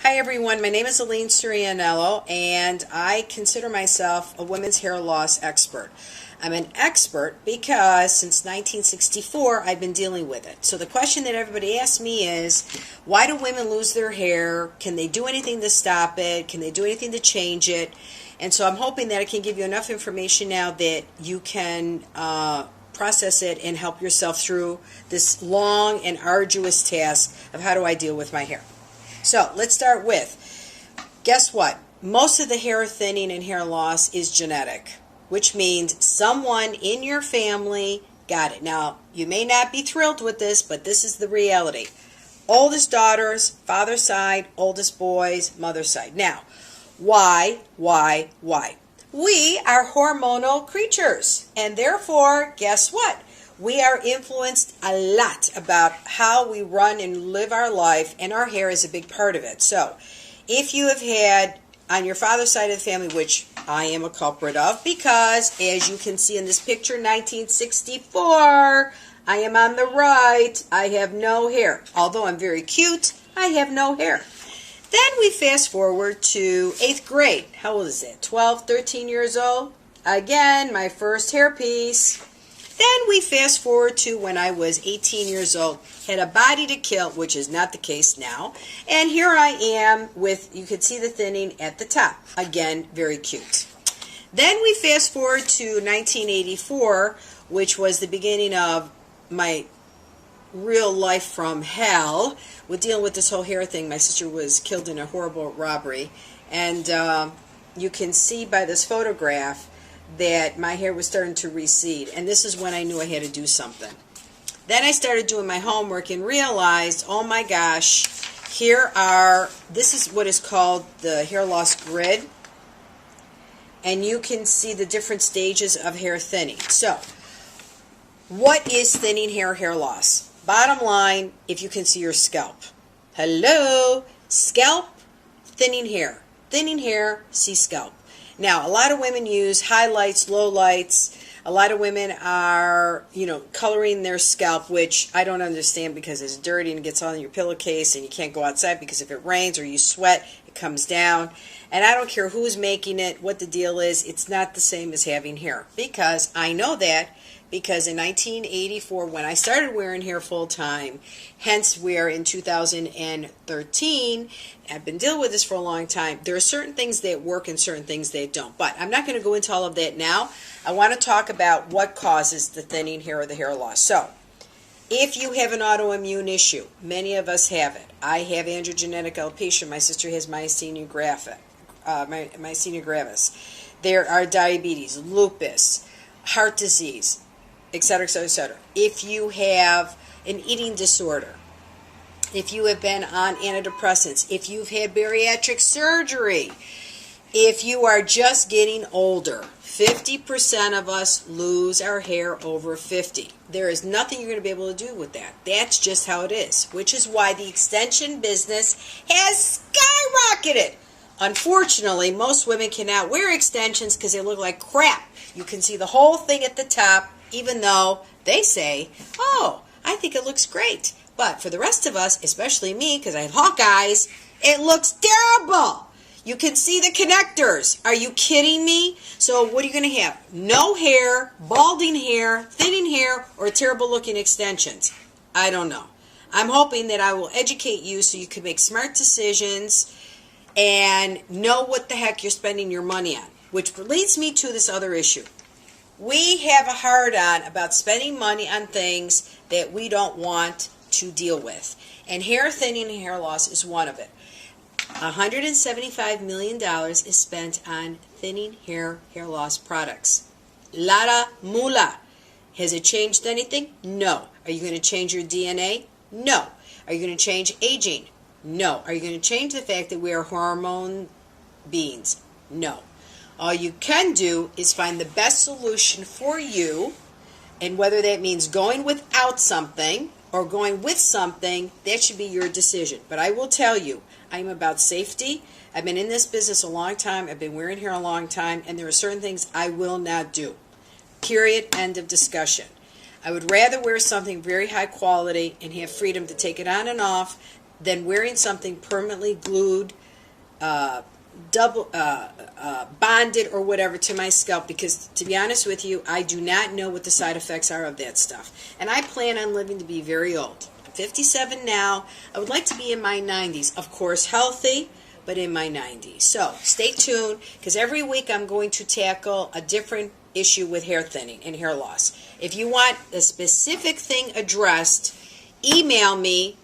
Hi everyone, my name is Elline Surianello and I consider myself a women's hair loss expert. I'm an expert because since 1964 I've been dealing with it. So the question that everybody asks me is, why do women lose their hair? Can they do anything to stop it? Can they do anything to change it? And so I'm hoping that I can give you enough information now that you can process it and help yourself through this long and arduous task of how do I deal with my hair. So let's start with, guess what? Most of the hair thinning and hair loss is genetic, which means someone in your family got it. Now, you may not be thrilled with this, but this is the reality. Oldest daughters, father's side, oldest boys, mother's side. Now, why? We are hormonal creatures, and therefore, guess what? We are influenced a lot about how we run and live our life, and our hair is a big part of it. So, if you have had, on your father's side of the family, which I am a culprit of, because, as you can see in this picture, 1964, I am on the right, I have no hair. Although I'm very cute, I have no hair. Then we fast forward to 8th grade. How old is that? 12, 13 years old? Again, my first hairpiece. Then we fast forward to when I was 18 years old, had a body to kill, which is not the case now. And here I am with, you could see the thinning at the top. Again, very cute. Then we fast forward to 1984, which was the beginning of my real life from hell with dealing with this whole hair thing. My sister was killed in a horrible robbery. And you can see by this photograph that my hair was starting to recede, and this is when I knew I had to do something. Then I started doing my homework and realized, oh my gosh, this is what is called the hair loss grid, and you can see the different stages of hair thinning. So, what is thinning hair loss? Bottom line, if you can see your scalp. Hello, scalp, thinning hair, see scalp. Now, a lot of women use highlights, lowlights. A lot of women are, coloring their scalp, which I don't understand because it's dirty and it gets on your pillowcase and you can't go outside because if it rains or you sweat, it comes down. And I don't care who's making it, what the deal is, it's not the same as having hair. Because I know that because in 1984, when I started wearing hair full time, hence we are in 2013, I've been dealing with this for a long time. There are certain things that work and certain things that don't. But I'm not going to go into all of that now. I want to talk about what causes the thinning hair or the hair loss. So, if you have an autoimmune issue, many of us have it. I have androgenetic alopecia. My sister has myasthenia gravis. There are diabetes, lupus, heart disease, etc., etc., etc. If you have an eating disorder, if you have been on antidepressants, if you've had bariatric surgery, if you are just getting older, 50% of us lose our hair over 50. There is nothing you're going to be able to do with that. That's just how it is, which is why the extension business has skyrocketed. Unfortunately, most women cannot wear extensions because they look like crap. You can see the whole thing at the top, even though they say, oh, I think it looks great. But for the rest of us, especially me, because I have hawk eyes, it looks terrible. You can see the connectors. Are you kidding me? So what are you going to have? No hair, balding hair, thinning hair, or terrible looking extensions? I don't know. I'm hoping that I will educate you so you can make smart decisions and know what the heck you're spending your money on. Which leads me to this other issue. We have a hard-on about spending money on things that we don't want to deal with. And hair thinning and hair loss is one of it. $175 million is spent on thinning hair loss products. Lada mula. Has it changed anything? No. Are you going to change your DNA? No. Are you going to change aging? No. Are you going to change the fact that we are hormone beings? No. All you can do is find the best solution for you, and whether that means going without something or going with something, that should be your decision. But I will tell you, I'm about safety. I've been in this business a long time. I've been wearing hair a long time, and there are certain things I will not do. Period. End of discussion. I would rather wear something very high quality and have freedom to take it on and off than wearing something permanently glued, double bonded or whatever to my scalp, because to be honest with you, I do not know what the side effects are of that stuff. And I plan on living to be very old. I'm 57 now. I would like to be in my 90s. Of course, healthy, but in my 90s. So stay tuned, because every week I'm going to tackle a different issue with hair thinning and hair loss. If you want a specific thing addressed, email me.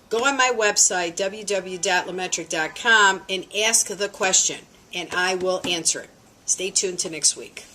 Go on my website, www.lemetric.com, and ask the question, and I will answer it. Stay tuned to next week.